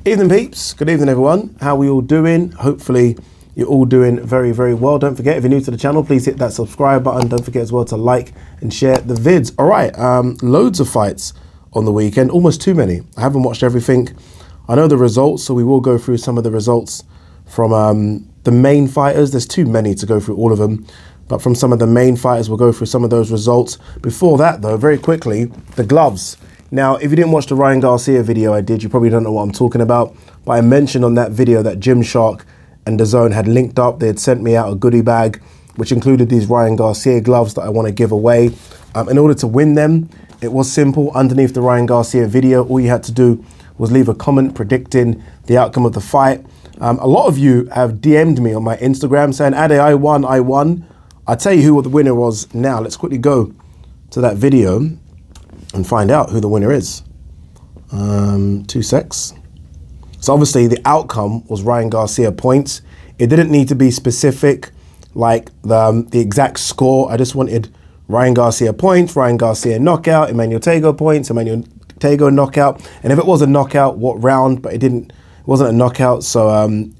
Evening peeps, good evening everyone. How are we all doing? Hopefully you're all doing very, very well. Don't forget, if you're new to the channel, please hit that subscribe button. Don't forget as well to like and share the vids. All right, loads of fights on the weekend, almost too many. I haven't watched everything. I know the results, so we will go through some of the results from the main fighters. There's too many to go through all of them, but from some of the main fighters, we'll go through some of those results. Before that though, very quickly, the gloves. Now, if you didn't watch the Ryan Garcia video I did, you probably don't know what I'm talking about, but I mentioned on that video that Gymshark and DAZN had linked up. They had sent me out a goodie bag, which included these Ryan Garcia gloves that I want to give away. In order to win them, it was simple. Underneath the Ryan Garcia video, all you had to do was leave a comment predicting the outcome of the fight. A lot of you have DM'd me on my Instagram saying, Ade, I won. I'll tell you who the winner was now. Let's quickly go to that video and find out who the winner is. 2 secs. So obviously the outcome was Ryan Garcia points. It didn't need to be specific, like the exact score. I just wanted Ryan Garcia points, Ryan Garcia knockout, Emmanuel Tagoe points, Emmanuel Tagoe knockout. And if it was a knockout, what round? But it wasn't a knockout. So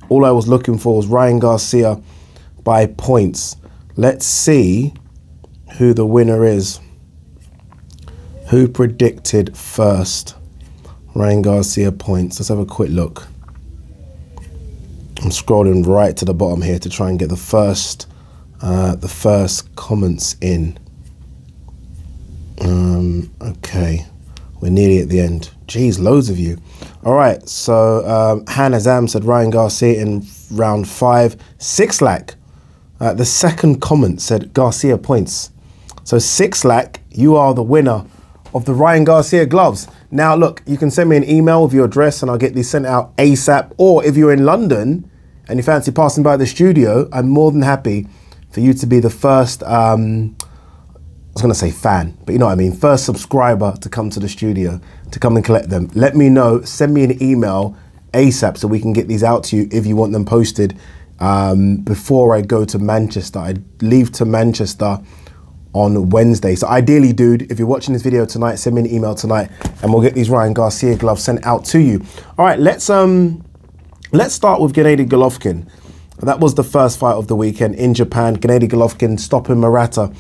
all I was looking for was Ryan Garcia by points. Let's see who the winner is. Who predicted first? Ryan Garcia points. Let's have a quick look. I'm scrolling right to the bottom here to try and get the first comments in. Okay, we're nearly at the end. Geez, loads of you. All right, so Hannah Zam said Ryan Garcia in round 5. 6 lakh. The second comment said Garcia points. So 6 lakh, you are the winner of the Ryan Garcia gloves. Now look, you can send me an email with your address and I'll get these sent out ASAP. Or if you're in London and you fancy passing by the studio, I'm more than happy for you to be the first, I was gonna say fan, but you know what I mean, first subscriber to come to the studio, to come and collect them. Let me know, send me an email ASAP so we can get these out to you if you want them posted before I go to Manchester. I leave to Manchester on Wednesday. So ideally, dude, if you're watching this video tonight, send me an email tonight and we'll get these Ryan Garcia gloves sent out to you. All right, let's start with Gennady Golovkin. That was the first fight of the weekend in Japan. Gennady Golovkin stopping Murata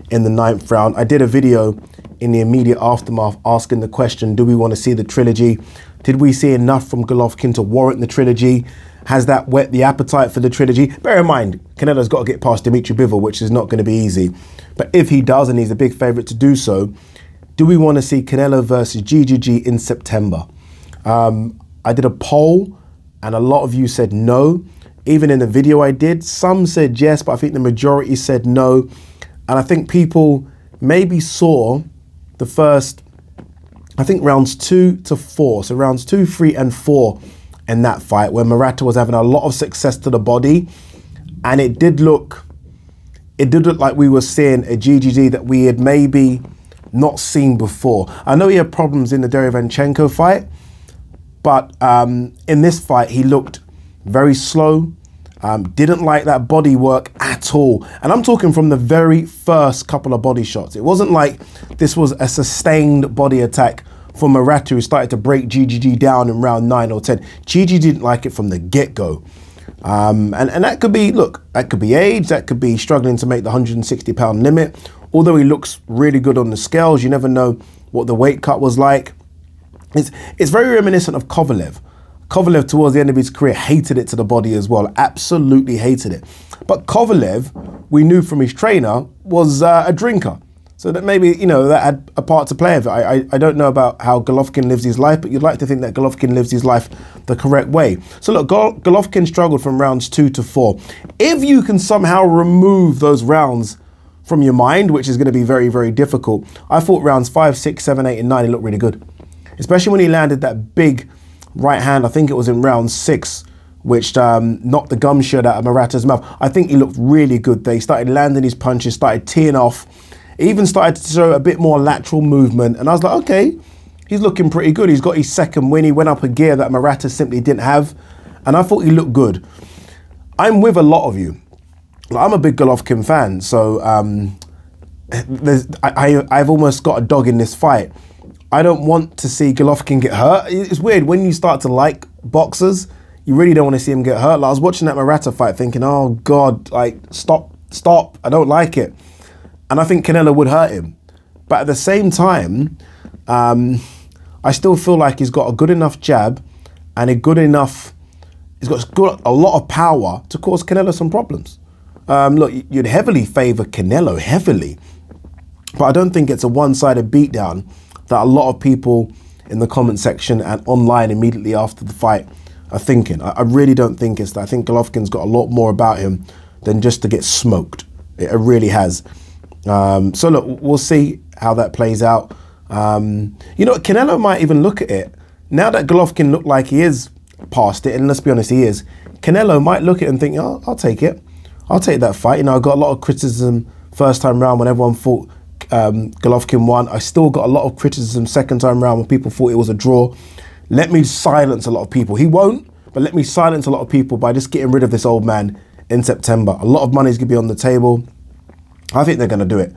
in the 9th round. I did a video in the immediate aftermath asking the question, do we want to see the trilogy? Did we see enough from Golovkin to warrant the trilogy? Has that whet the appetite for the trilogy? Bear in mind, Canelo's got to get past Dimitri Bivol, which is not going to be easy. But if he does, and he's a big favourite to do so, do we want to see Canelo versus GGG in September? I did a poll, and a lot of you said no. Even in the video I did, some said yes, but I think the majority said no. And I think people maybe saw the first, I think rounds 2 to 4. So rounds 2, 3, and 4 in that fight where Murata was having a lot of success to the body. And it did look like we were seeing a GGG that we had maybe not seen before. I know he had problems in the Derevyanchenko fight, but in this fight, he looked very slow. Didn't like that body work at all. And I'm talking from the very first couple of body shots. It wasn't like this was a sustained body attack for Murata, who started to break GGG down in round 9 or 10. GGG didn't like it from the get-go. And that could be, look, that could be age, that could be struggling to make the 160-pound limit. Although he looks really good on the scales, you never know what the weight cut was like. It's very reminiscent of Kovalev. Kovalev, towards the end of his career, hated it to the body as well, absolutely hated it. But Kovalev, we knew from his trainer, was a drinker. So that maybe, you know, that had a part to play with it. I don't know about how Golovkin lives his life, but you'd like to think that Golovkin lives his life the correct way. So look, Golovkin struggled from rounds 2 to 4. If you can somehow remove those rounds from your mind, which is going to be very, very difficult, I thought rounds 5, 6, 7, 8, and 9, he looked really good. Especially when he landed that big right hand, I think it was in round 6, which knocked the gum shirt out of Murata's mouth. I think he looked really good there. He started landing his punches, started teeing off. Even started to show a bit more lateral movement. And I was like, okay, he's looking pretty good. He's got his second win. He went up a gear that Murata simply didn't have. And I thought he looked good. I'm with a lot of you. I'm a big Golovkin fan. So I've almost got a dog in this fight. I don't want to see Golovkin get hurt. It's weird when you start to like boxers, you really don't want to see him get hurt. Like, I was watching that Murata fight thinking, oh God, like, stop, I don't like it. And I think Canelo would hurt him. But at the same time, I still feel like he's got a good enough jab and he's got a lot of power to cause Canelo some problems. Look, you'd heavily favour Canelo, heavily. But I don't think it's a one-sided beatdown that a lot of people in the comment section and online immediately after the fight are thinking. I really don't think it's that. I think Golovkin's got a lot more about him than just to get smoked. It really has. So look, we'll see how that plays out. You know, Canelo might even look at it. Now that Golovkin looked like he is past it, and let's be honest, he is, Canelo might look at it and think, oh, I'll take it. I'll take that fight. You know, I got a lot of criticism first time round when everyone thought Golovkin won. I still got a lot of criticism second time round when people thought it was a draw. Let me silence a lot of people. He won't, but let me silence a lot of people by just getting rid of this old man in September. A lot of money is going to be on the table. I think they're going to do it.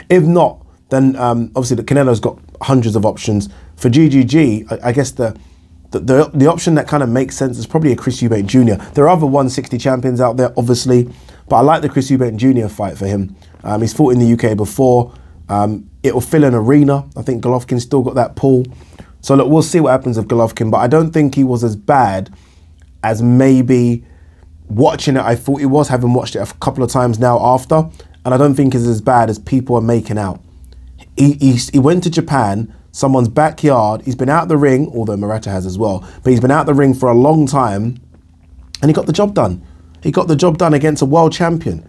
If not, then obviously the Canelo's got hundreds of options. For GGG, I guess the option that kind of makes sense is probably a Chris Eubank Jr. There are other 160 champions out there, obviously, but I like the Chris Eubank Jr. fight for him. He's fought in the UK before. It will fill an arena. I think Golovkin's still got that pull. So look, we'll see what happens with Golovkin, but I don't think he was as bad as maybe watching it I thought he was, having watched it a couple of times now after, and I don't think it's as bad as people are making out. He went to Japan, someone's backyard, he's been out the ring, although Murata has as well, but he's been out the ring for a long time, and he got the job done. He got the job done against a world champion.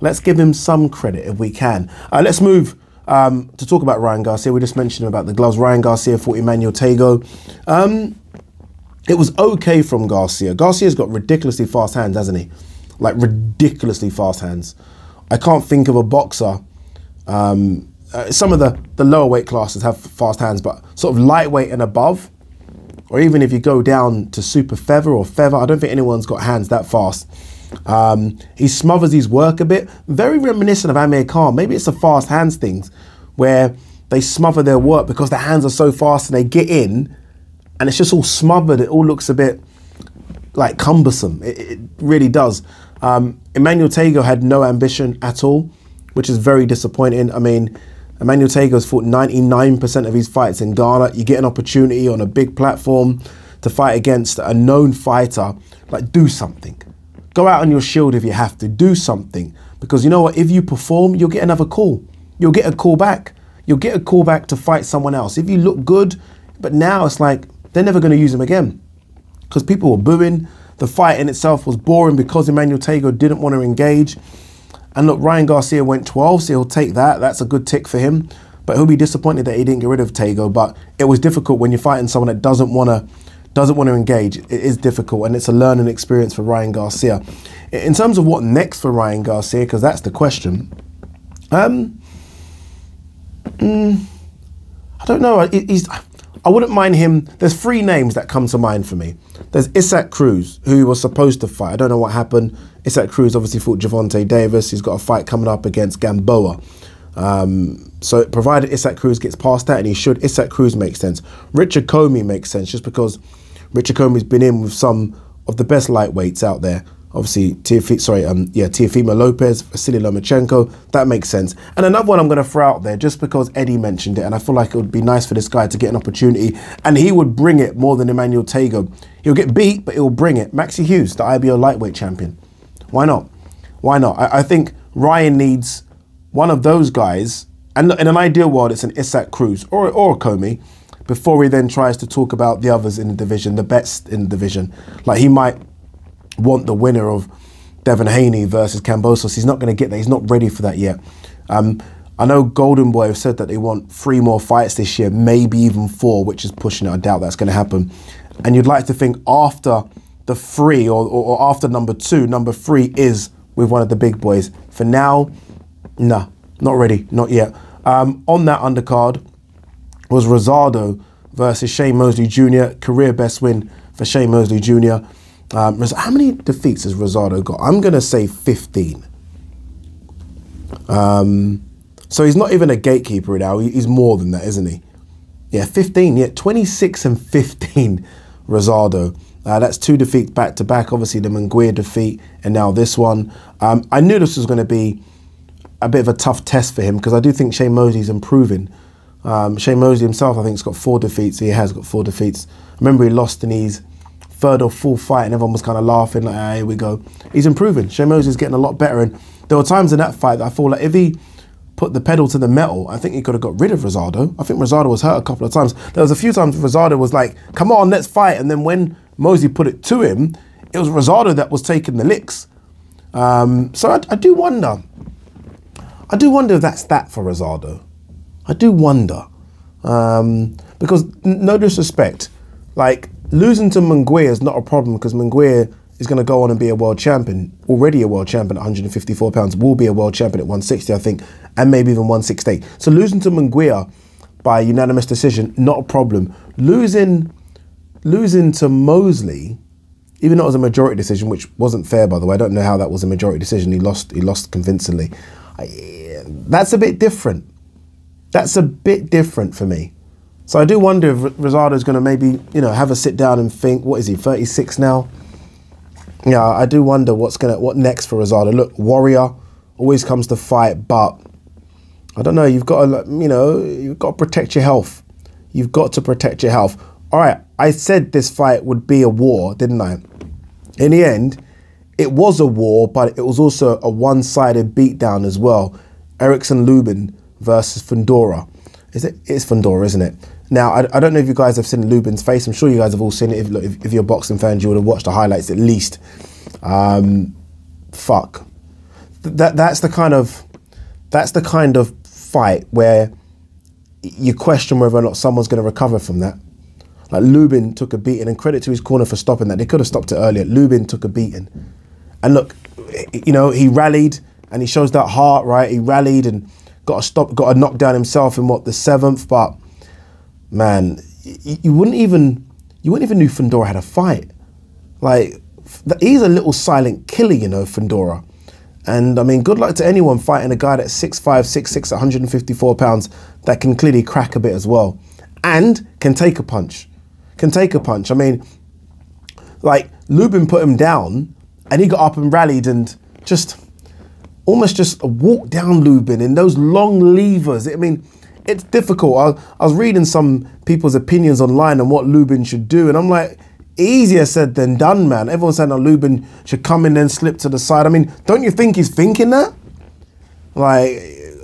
Let's give him some credit if we can. Let's move to talk about Ryan Garcia. We just mentioned about the gloves. Ryan Garcia fought Emmanuel Tagoe. It was okay from Garcia. Garcia's got ridiculously fast hands, hasn't he? Like, ridiculously fast hands. I can't think of a boxer. Some of the lower weight classes have fast hands, but sort of lightweight and above, or even if you go down to super feather or feather, I don't think anyone's got hands that fast. He smothers his work a bit, very reminiscent of Amir Khan. Maybe it's the fast hands things where they smother their work because their hands are so fast and they get in and it's just all smothered. It all looks a bit like cumbersome. It really does. Emmanuel Tagoe had no ambition at all, which is very disappointing. I mean, Emmanuel Tagoe's fought 99% of his fights in Ghana. You get an opportunity on a big platform to fight against a known fighter. Like, do something. Go out on your shield if you have to. Do something. Because you know what? If you perform, you'll get another call. You'll get a call back. You'll get a call back to fight someone else. If you look good, but now it's like they're never going to use him again. Because people were booing. The fight in itself was boring because Emmanuel Tagoe didn't want to engage. And look, Ryan Garcia went 12, so he'll take that. That's a good tick for him. But he'll be disappointed that he didn't get rid of Tagoe. But it was difficult when you're fighting someone that doesn't want to engage. It is difficult, and it's a learning experience for Ryan Garcia. In terms of what next for Ryan Garcia, because that's the question, I don't know. I wouldn't mind him. There's three names that come to mind for me. There's Isaac Cruz, who he was supposed to fight. I don't know what happened. Isaac Cruz obviously fought Gervonta Davis. He's got a fight coming up against Gamboa. So provided Isaac Cruz gets past that, and he should, Isaac Cruz makes sense. Richard Comey makes sense just because Richard Comey's been in with some of the best lightweights out there. Obviously, Teofimo Lopez, Vasily Lomachenko, that makes sense. And another one I'm going to throw out there just because Eddie mentioned it, and I feel like it would be nice for this guy to get an opportunity, and he would bring it more than Emmanuel Tagoe. He'll get beat, but he'll bring it. Maxi Hughes, the IBO lightweight champion. Why not? Why not? I think Ryan needs one of those guys, and in an ideal world, it's an Isaac Cruz or a Comey, before he then tries to talk about the others in the division, the best in the division. Like, he might want the winner of Devin Haney versus Kambosos. He's not going to get that. He's not ready for that yet. I know Golden Boy have said that they want 3 more fights this year, maybe even 4, which is pushing it. I doubt that's going to happen. And you'd like to think after the 3 or after number 2, number 3 is with one of the big boys. For now, nah, not ready, not yet. On that undercard was Rosado versus Shane Mosley Jr., career best win for Shane Mosley Jr. How many defeats has Rosado got? I'm going to say 15. So he's not even a gatekeeper now. He's more than that, isn't he? Yeah, 15. Yeah, 26 and 15. Rosado. That's 2 defeats back to back. Obviously the Munguia defeat and now this one. I knew this was going to be a bit of a tough test for him because I do think Shane Mosley's improving. Shane Mosley himself, I think, has got 4 defeats. He has got 4 defeats. I remember he lost in his 3rd or 4th fight and everyone was kind of laughing like, ah, here we go. He's improving. Shane Mosley's getting a lot better. And there were times in that fight that I feel like if he put the pedal to the metal, I think he could have got rid of Rosado. I think Rosado was hurt a couple of times. There was a few times Rosado was like, come on, let's fight. And then when Mosley put it to him, it was Rosado that was taking the licks. So I do wonder. I do wonder if that's that for Rosado. I do wonder. Because no disrespect, like losing to Munguia is not a problem because Munguia is going to go on and be a world champion, already a world champion at 154 pounds, will be a world champion at 160, I think, and maybe even 168. So losing to Munguia by unanimous decision, not a problem. Losing to Mosley, even though it was a majority decision, which wasn't fair, by the way. I don't know how that was a majority decision. He lost convincingly. That's a bit different. That's a bit different for me. So I do wonder if Rosado is going to maybe, you know, have a sit down and think, what is he, 36 now? Yeah, I do wonder what next for Rosado. Look, warrior always comes to fight, but I don't know. You've got to, you know, you've got to protect your health. You've got to protect your health. All right, I said this fight would be a war, didn't I? In the end, it was a war, but it was also a one-sided beatdown as well. Erickson Lubin versus Fundora. It's Fundora, isn't it? Now, I don't know if you guys have seen Lubin's face. I'm sure you guys have all seen it. If you're boxing fans, you would have watched the highlights at least. Fuck. That's the kind of fight where you question whether or not someone's going to recover from that. Like Lubin took a beating, and credit to his corner for stopping that. They could have stopped it earlier. Lubin took a beating. And look, you know, he rallied and he shows that heart, right? He rallied and got a knockdown himself in what, the 7th, but man, you wouldn't even knew Fundora had a fight. Like, he's a little silent killer, you know, Fundora. And I mean, good luck to anyone fighting a guy that's 6'5", 6'6", 154 pounds that can clearly crack a bit as well. And can take a punch. Can take a punch. I mean, like, Lubin put him down and he got up and rallied and almost just walked down Lubin in those long levers. I mean, it's difficult. I was reading some people's opinions online on what Lubin should do, and I'm like, easier said than done, man. Everyone's saying that Lubin should come in and slip to the side. I mean, don't you think he's thinking that? Like,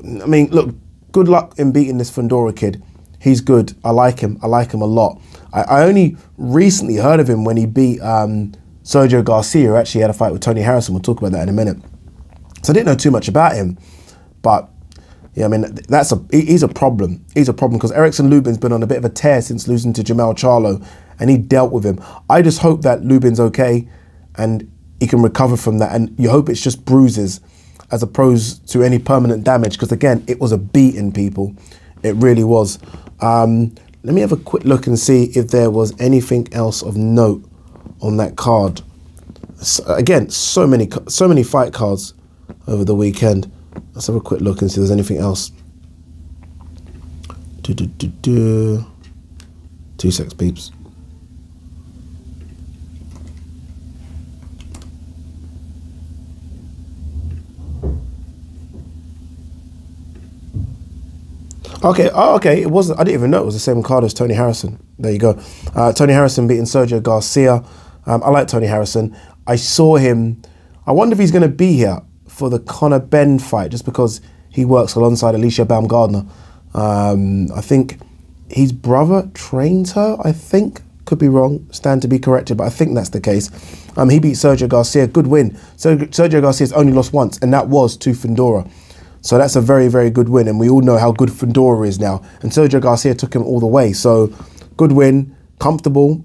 I mean, look, good luck in beating this Fundora kid. He's good. I like him. I like him a lot. I only recently heard of him when he beat Sergio Garcia, who actually had a fight with Tony Harrison. We'll talk about that in a minute. So I didn't know too much about him, but yeah, I mean, he's a problem. He's a problem because Erickson Lubin's been on a bit of a tear since losing to Jamal Charlo, and he dealt with him. I just hope that Lubin's okay and he can recover from that, and you hope it's just bruises as opposed to any permanent damage, because again, it was a beating, people. It really was. Let me have a quick look and see if there was anything else of note on that card. So, again, so many fight cards over the weekend. Let's have a quick look and see if there's anything else. 2 secs, peeps. Okay, okay, it wasn't, I didn't even know it was the same card as Tony Harrison. There you go. Tony Harrison beating Sergio Garcia. I like Tony Harrison. I saw him, I wonder if he's going to be here for the Conor Benn fight, just because he works alongside Alicia Baumgardner. I think his brother trains her, I think. Could be wrong, stand to be corrected, but I think that's the case. He beat Sergio Garcia, good win. So Sergio Garcia's only lost once, and that was to Fundora. So that's a very, very good win, and we all know how good Fundora is now. And Sergio Garcia took him all the way. So good win, comfortable.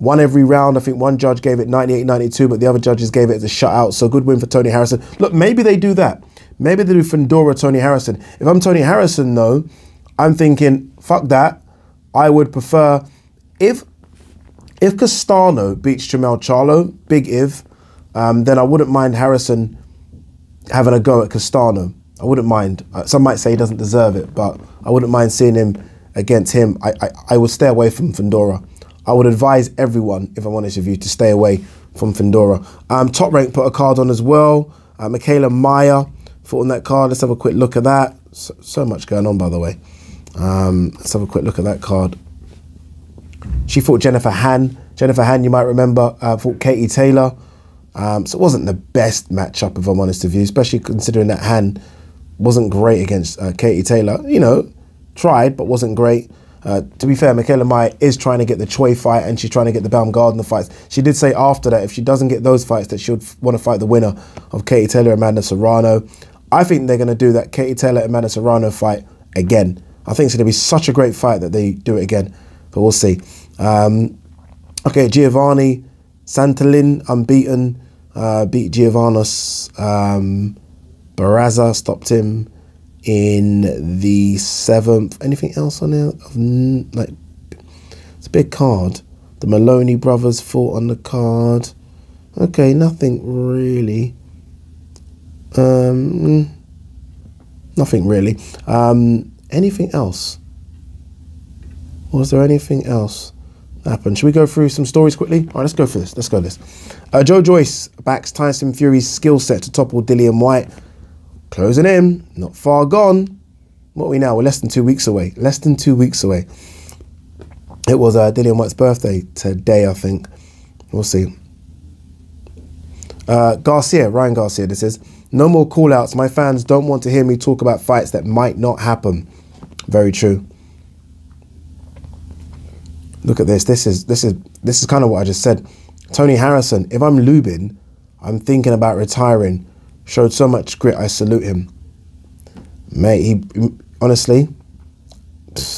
Won every round. I think one judge gave it 98-92, but the other judges gave it as a shutout. So good win for Tony Harrison. Look, maybe they do that. Maybe they do Fundora, Tony Harrison. If I'm Tony Harrison, though, I'm thinking, fuck that. I would prefer, if Castano beats Jamal Charlo, big if, then I wouldn't mind Harrison having a go at Castano. I wouldn't mind. Some might say he doesn't deserve it, but I wouldn't mind seeing him against him. I would stay away from Fundora. I would advise everyone, if I'm honest with you, to stay away from Fundora. Top Rank put a card on as well. Michaela Meyer fought on that card. Let's have a quick look at that. So much going on, by the way. Let's have a quick look at that card. She fought Jennifer Han. Jennifer Han, you might remember, fought Katie Taylor. So it wasn't the best matchup, if I'm honest with you, especially considering that Han wasn't great against Katie Taylor. You know, tried, but wasn't great. To be fair, Michaela Meyer is trying to get the Choi fight, and she's trying to get the Baumgardner fights. She did say after that, if she doesn't get those fights, that she would want to fight the winner of Katie Taylor and Amanda Serrano. I think they're going to do that Katie Taylor and Amanda Serrano fight again. I think it's going to be such a great fight that they do it again, but we'll see. Okay, Giovanni Santalin, unbeaten, beat Giovannos Barraza, stopped him in the 7th. Anything else on there? Like, it's a big card. The Maloney brothers fought on the card. Okay, nothing really. Nothing really. Anything else? Was there anything else happen? Should we go through some stories quickly? All right, let's go for this. Let's go this. Joe Joyce backs Tyson Fury's skill set to topple Dillian White. Closing in, not far gone. What are we now? We're less than 2 weeks away. Less than 2 weeks away. It was Dillian White's birthday today, I think. We'll see. Garcia, Ryan Garcia, this is, no more call-outs. My fans don't want to hear me talk about fights that might not happen. Very true. Look at this. This is kind of what I just said. Tony Harrison, if I'm Lubin, I'm thinking about retiring. Showed so much grit, I salute him. Mate, he honestly,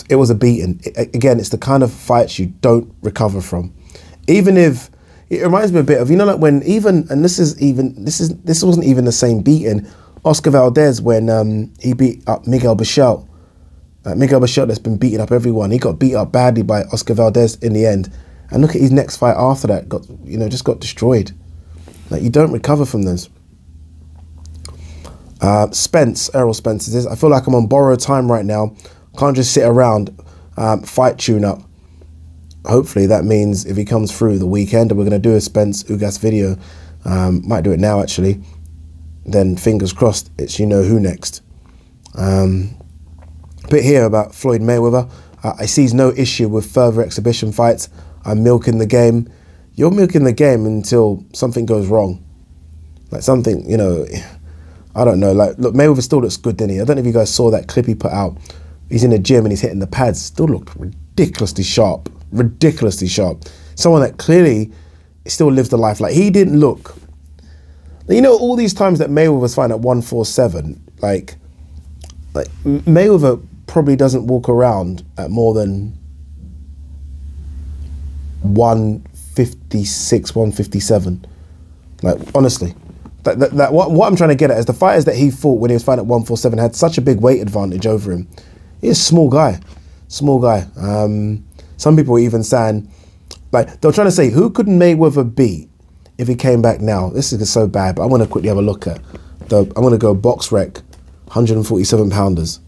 it was a beating. Again, it's the kind of fights you don't recover from. Even if, it reminds me a bit of, you know, like when even, and this wasn't even the same beating, Oscar Valdez when he beat up Miguel Bichel. Miguel Bichel that's been beating up everyone. He got beat up badly by Oscar Valdez in the end. And look at his next fight after that, just got destroyed. Like, you don't recover from those. Errol Spence says, I feel like I'm on borrowed time right now. Can't just sit around. Fight tune up. Hopefully that means if he comes through the weekend, and we're going to do a Spence Ugas video, might do it now actually, then fingers crossed it's you know who next. Bit here about Floyd Mayweather. I sees no issue with further exhibition fights. I'm milking the game. You're milking the game until something goes wrong. Like something, you know, I don't know. Like, look, Mayweather still looks good, didn't he? I don't know if you guys saw that clip he put out. He's in the gym and he's hitting the pads. Still looked ridiculously sharp. Ridiculously sharp. Someone that clearly still lives the life. Like, he didn't look. You know, all these times that Mayweather was fighting at 147, like Mayweather probably doesn't walk around at more than 156, 157. Like, honestly. What I'm trying to get at is the fighters that he fought when he was fighting at 147 had such a big weight advantage over him. He's a small guy. Small guy. Some people were even saying, like, they were trying to say, who could Mayweather beat if he came back now? This is so bad, but I want to quickly have a look at I'm going to go box rec, 147 pounders.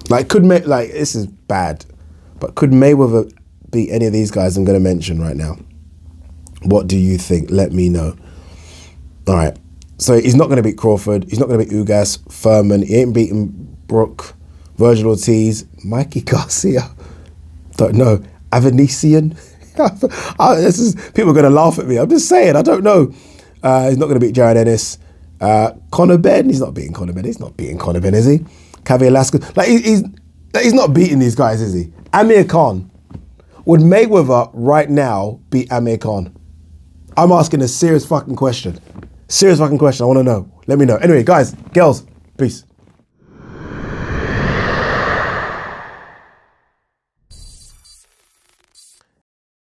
Like, this is bad, but could Mayweather beat any of these guys I'm going to mention right now? What do you think? Let me know. All right. So he's not going to beat Crawford. He's not going to beat Ugas, Furman. He ain't beating Brook, Virgil Ortiz, Mikey Garcia. Don't know. Avanesian. People are going to laugh at me. I'm just saying. I don't know. He's not going to beat Jared Ennis. Conor Benn. He's not beating Conor Benn. He's not beating Conor Benn, is he? Caviar Alaska. Like, he's not beating these guys, is he? Amir Khan. Would Mayweather right now beat Amir Khan? I'm asking a serious fucking question. Serious fucking question. I want to know. Let me know. Anyway, guys, girls, peace.